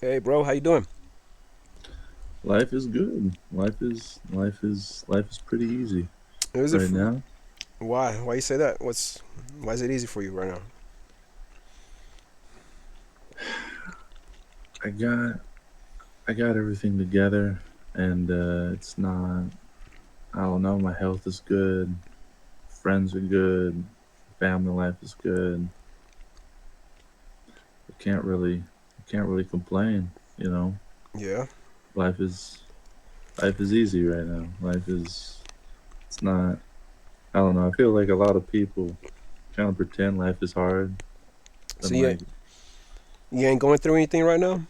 Hey, bro, how you doing? Life is good. Life is pretty easy Is it right now. why? Why you say that? Why is it easy for you right now? I got I got everything together, and it's not. I don't know. My health is good. Friends are good. Family life is good. I can't really complain. You know, Yeah. life is life is easy right now. It's not. I don't know. I feel like a lot of people kind of pretend life is hard. So And like, you ain't going through anything right now?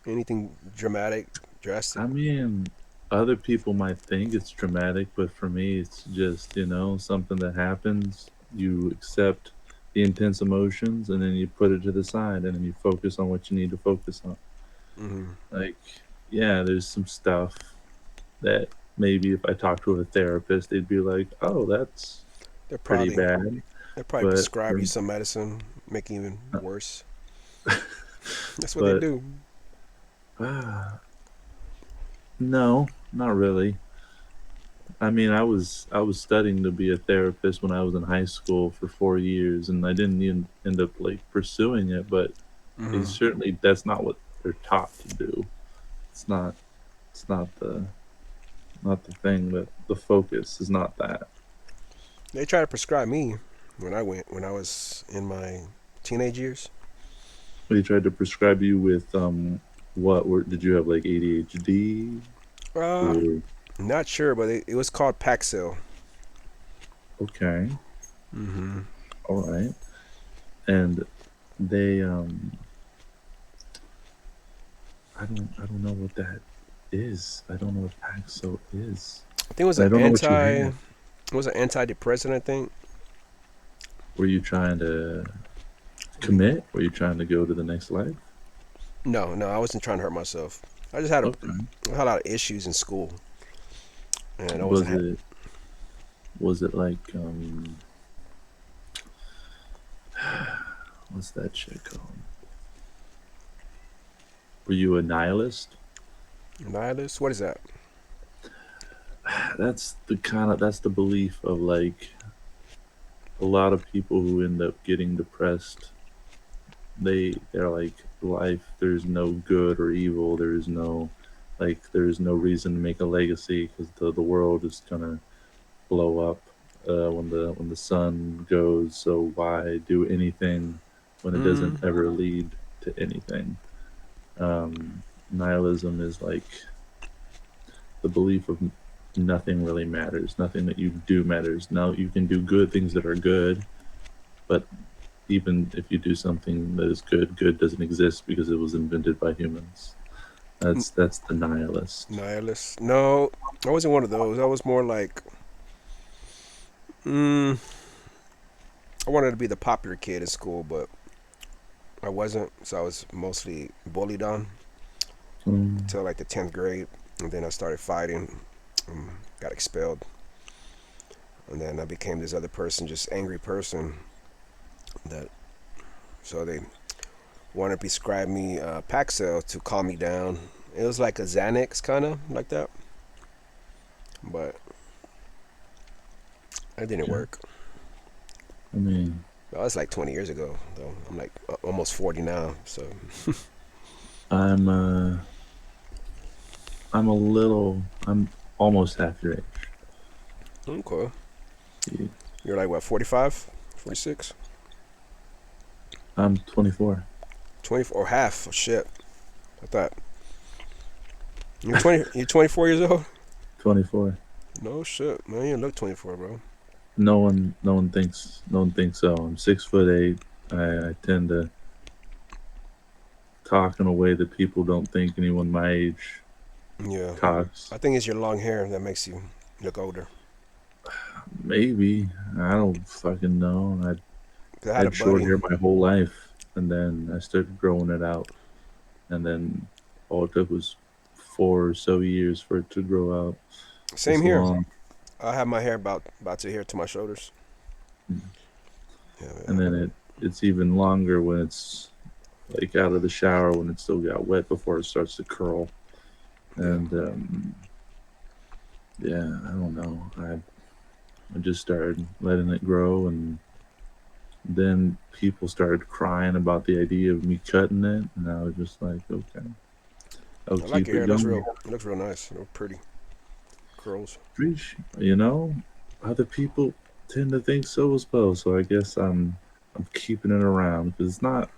Anything dramatic, drastic? I mean, other people might think it's traumatic, but for me, it's just, something that happens. You accept the intense emotions and then you put it to the side and then you focus on what you need to focus on. Hmm. Like, yeah, there's some stuff that maybe if I talked to a therapist, they'd be like, oh, that's They're pretty probably bad. they probably But, prescribe you some medicine, make it even worse. That's what they but, do. uh, no, not really. I mean, I was studying to be a therapist when I was in high school for 4 years, and I didn't even end up like pursuing it. But it's Hmm. certainly that's not what they're taught to do. It's not. It's not the thing that the focus is not that. They tried to prescribe me when I was in my teenage years. They tried to prescribe you with what were did you have like ADHD Uh, or Not sure, but it was called Paxil. okay, Hmm. all right, and they I don't know what that is. I don't know what Paxil is. I think it was And an I don't know what you had. it was an antidepressant. I think. Were you trying to commit? Were you trying to go to the next life? No, no, I wasn't trying to hurt myself. I just had Okay. I had a lot of issues in school, and I wasn't. Was it was it like what's that shit called? Were you a nihilist? Nihilist. What is that? That's the belief of like a lot of people who end up getting depressed. They're like life. There's no good or evil. There's no reason to make a legacy because the world is gonna blow up when the sun goes. So why do anything when it Mm, doesn't ever lead to anything? Nihilism is like the belief of nothing really matters. Nothing that you do matters. Now you can do good things that are good, but even if you do something that is good, good doesn't exist because it was invented by humans. That's the nihilist. nihilist. No, I wasn't one of those. I was more like, mm, I wanted to be the popular kid in school, but I wasn't. So I was mostly bullied on Mm, until like the 10th grade, and then I started fighting. Got expelled, and then I became this other person, just angry person. That so they wanted to prescribe me Paxil to calm me down. It was like a Xanax, kind of like that, but it didn't okay. work. I mean, That was like 20 years ago, though. I'm like almost 40 now, so I'm uh, I'm almost half your age. okay. Yeah. You're like what, 45, 46, I'm 24. 20 or half? Oh, shit, I thought you're 20. You're 24 years old. 24. No shit, man. You look 24, bro. No one thinks so. I'm 6'8". I tend to talk in a way that people don't think anyone my age Yeah, talks. I think it's your long hair that makes you look older. Maybe I don't fucking know. 'Cause I I had a had short buddy. hair my whole life, and then I started growing it out, and then all it took was 4 or so years for it to grow out Same this here. long. I have my hair about to here to my shoulders. Yeah, And man. then it's even longer when it's like out of the shower when it still got wet before it starts to curl. Yeah. And yeah, I don't know. I just started letting it grow, and then people started crying about the idea of me cutting it, and I was just like, okay, I'll I like keep your it hair. going. It looks real nice. Real pretty curls. You know, other people tend to think so as well. So I guess I'm keeping it around because it's not.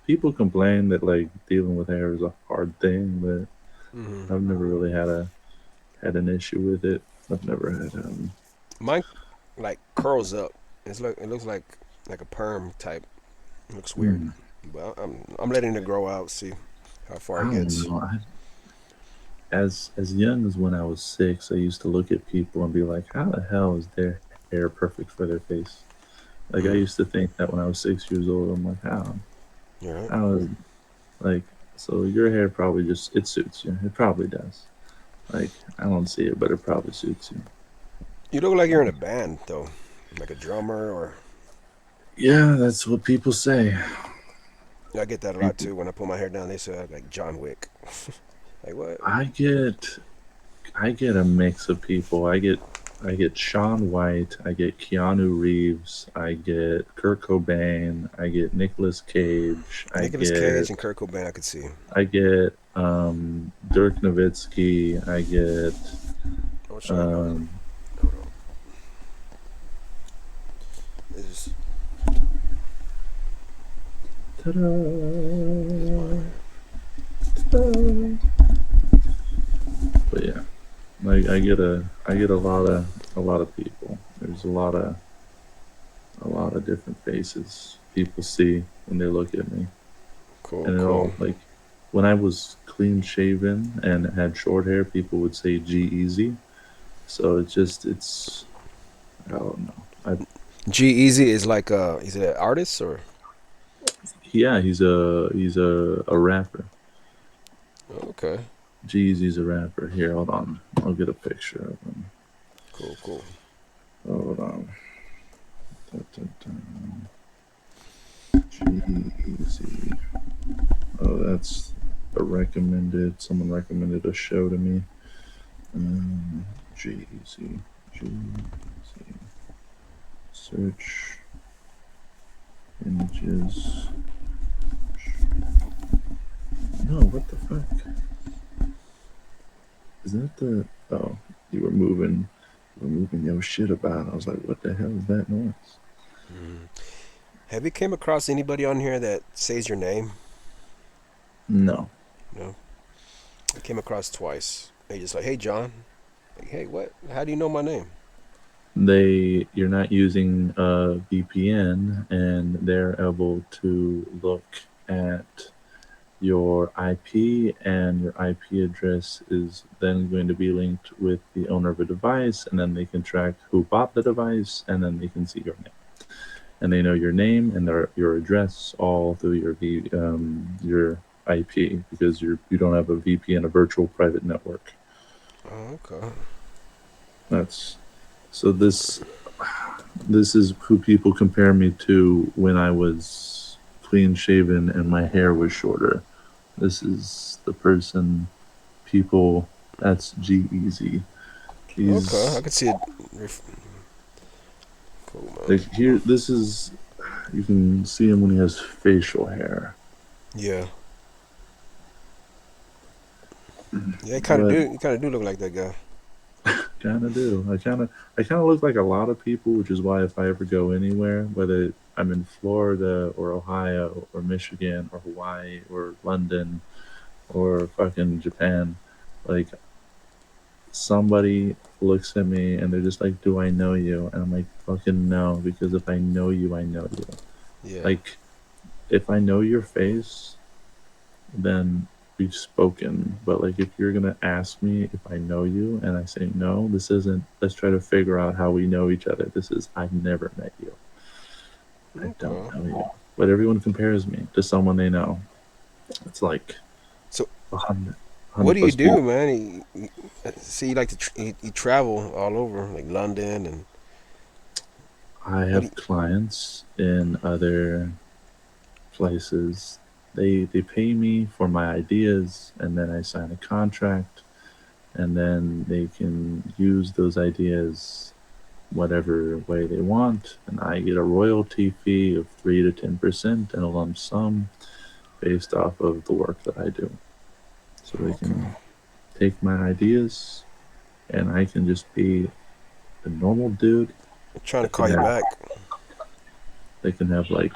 People complain that like dealing with hair is a hard thing, but Hmm. I've never really had an issue with it. I've never had Mine like curls up. It looks like a perm type. It looks weird. hmm, But I'm letting it grow out. See how far I it don't gets. know. As young as when I was 6, I used to look at people and be like, how the hell is their hair perfect for their face? Like I Mm. used to think that when I was 6 years old. I'm like, You right. how is like so your hair probably just it suits you. It probably does. Like I don't see it, but it probably suits you. You look like you're in a band though, like a drummer or. Yeah, that's what people say. I get that a lot People, too. When I put my hair down, they say I look like John Wick. Like what? I get I get a mix of people. I get Sean White, I get Keanu Reeves, I get Kurt Cobain, I get Nicolas Cage, Nicolas Cage and Kurt Cobain, I could see. I get Dirk Nowitzki, I get Oh, sorry. um, Hold on. It's ta-da, it's my hair. ta-da. But yeah, like I get a lot of people. There's a lot of different faces people see when they look at me, Cool, and it cool. all like when I was clean shaven and had short hair, people would say G Easy. So it's I don't know. I G Easy is like he's an artist or. Yeah, he's a rapper. Oh, okay, Jeezy's a rapper. Here, hold on. I'll get a picture of him. cool, cool. Hold on. Da, da, da. Jeezy. Oh, that's a recommended. Someone recommended a show to me. Jeezy. Jeezy. Search images. No, what the fuck? Is that the? Oh, you were moving. You were moving your shit about. I was like, what the hell is that noise? Mm. Have you came across anybody on here that says your name? No. No, I came across twice. They just like, hey John. Like, hey, what? How do you know my name? You're not using a VPN, and they're able to look at your IP, and your IP address is then going to be linked with the owner of a device, and then they can track who bought the device, and then they can see your name, and they know your name and your address all through your IP, because you don't have a VPN, a virtual private network. Oh, okay. That's so this is who people compare me to when I was clean shaven and my hair was shorter. This is the person people that's G Easy. Okay, I He's could see it. Cool, man. like here this is you can see him when he has facial hair. Yeah, yeah. But You kind of do look like that guy. kinda do. I kinda look like a lot of people, which is why if I ever go anywhere, whether I'm in Florida or Ohio or Michigan or Hawaii or London or fucking Japan, like somebody looks at me and they're just like, "Do I know you?" And I'm like, "Fucking no," because if I know you, I know you. Yeah. Like, if I know your face, then we've spoken. But like, if you're gonna ask me if I know you and I say no, this isn't. Let's try to figure out how we know each other. This is I've never met you. I don't Okay. know you. But everyone compares me to someone they know. It's like So, 100, what 100 do you plus do, people. man? See, you like to you travel all over, like London, and I what do have clients in other places. they pay me for my ideas, and then I sign a contract, and then they can use those ideas whatever way they want, and I get a royalty fee of 3 to 10% and a lump sum based off of the work that I do. So they Okay. can take my ideas, and I can just be a normal dude I'm trying to that call can you have back. they can have like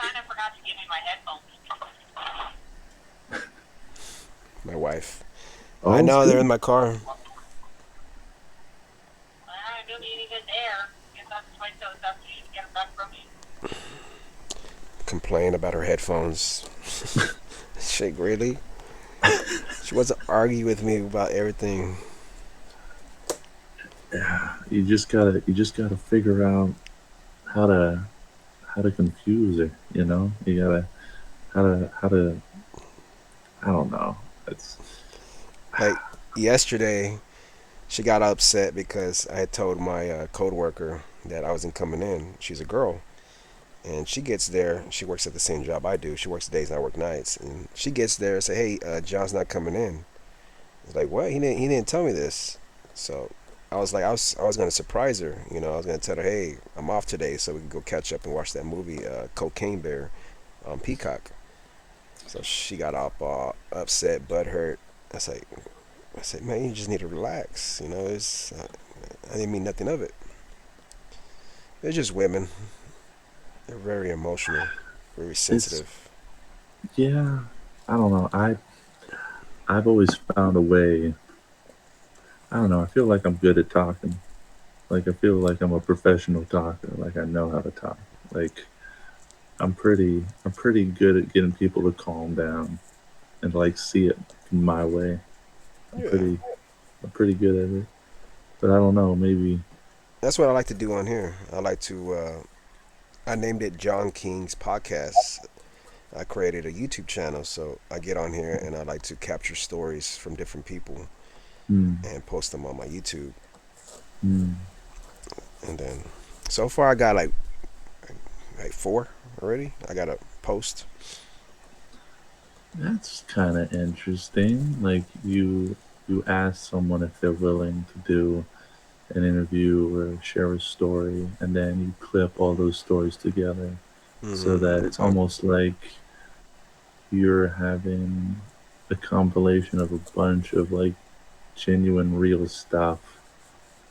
My wife. I oh it's know they're good. in my car. Complain about her headphones. Shit, really? She wants to argue with me about everything. You just gotta figure out how to how to confuse her. You gotta how to I don't know. It's Like yesterday, she got upset because I had told my code worker that I wasn't coming in. She's a girl, and she gets there. She works at the same job I do. She works days and I work nights. And she gets there and say, "Hey, John's not coming in." It's like, what? He didn't tell me this. So I was gonna surprise her. I was gonna tell her, "Hey, I'm off today, so we can go catch up and watch that movie, Cocaine Bear, on Peacock." So she got up all upset, butthurt. I was like, I said, "Man, you just need to relax. It's I didn't mean nothing of it. They're just women. They're very emotional, very it's sensitive." yeah. I don't know. I've always found a way. I don't know. I feel like I'm good at talking. Like I feel like I'm a professional talker. Like I know how to talk. Like I'm pretty good at getting people to calm down and like see it my way. I'm Yeah, pretty I'm pretty good at it. But I don't know, maybe that's what I like to do on here. I like to. I named it John King's Podcast. I created a YouTube channel, so I get on here and I like to capture stories from different people hmm, and post them on my YouTube. hmm, And then so far I got like four already. I got a post. that's kind of interesting. Like you ask someone if they're willing to do an interview or share a story, and then you clip all those stories together so Hmm. that it's almost like you're having a compilation of a bunch of like genuine real stuff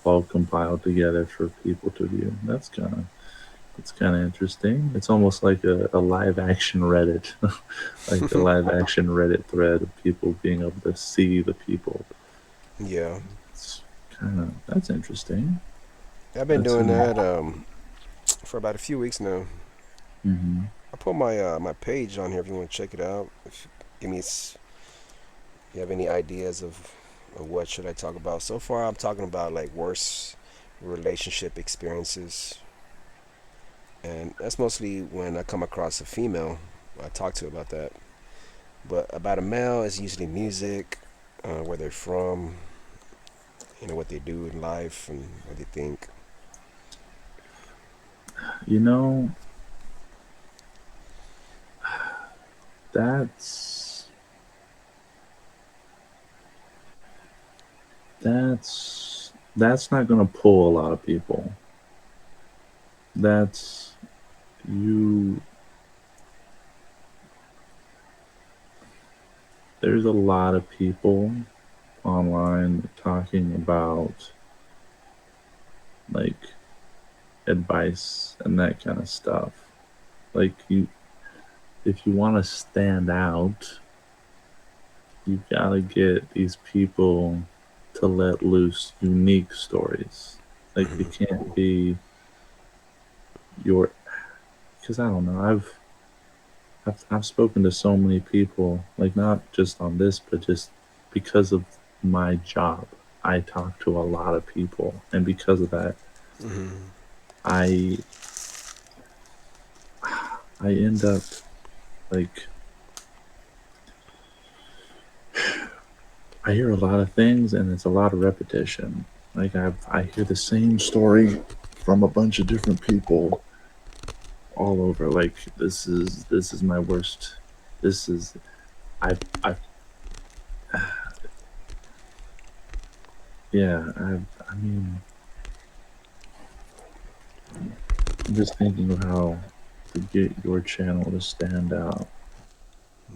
all compiled together for people to view. It's kind of interesting. It's almost like a live action Reddit, like a live action Reddit thread of people being able to see the people. Yeah, It's that's interesting. I've been That's doing that for about a few weeks now. mm-hmm. I put my page on here if you want to check it out. If give me you have any ideas of what should I talk about? So far, I'm talking about like worst relationship experiences, and that's mostly when I come across a female. I talk to about that. But about a male, it's usually music, where they're from, what they do in life, and what they think. You know, that's that's not gonna pull a lot of people. That's you. There's a lot of people online talking about like advice and that kind of stuff. Like if you want to stand out, you gotta get these people to let loose unique stories. Like Hmm. it can't be your because I don't know. I've spoken to so many people, like not just on this, but just because of my job. I talk to a lot of people, and because of that, Hmm. I I end up like I hear a lot of things, and it's a lot of repetition. Like I hear the same story from a bunch of different people all over. Like this is my worst. This is. I yeah, I mean, I'm just thinking of how to get your channel to stand out.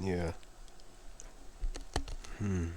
Yeah. Hmm.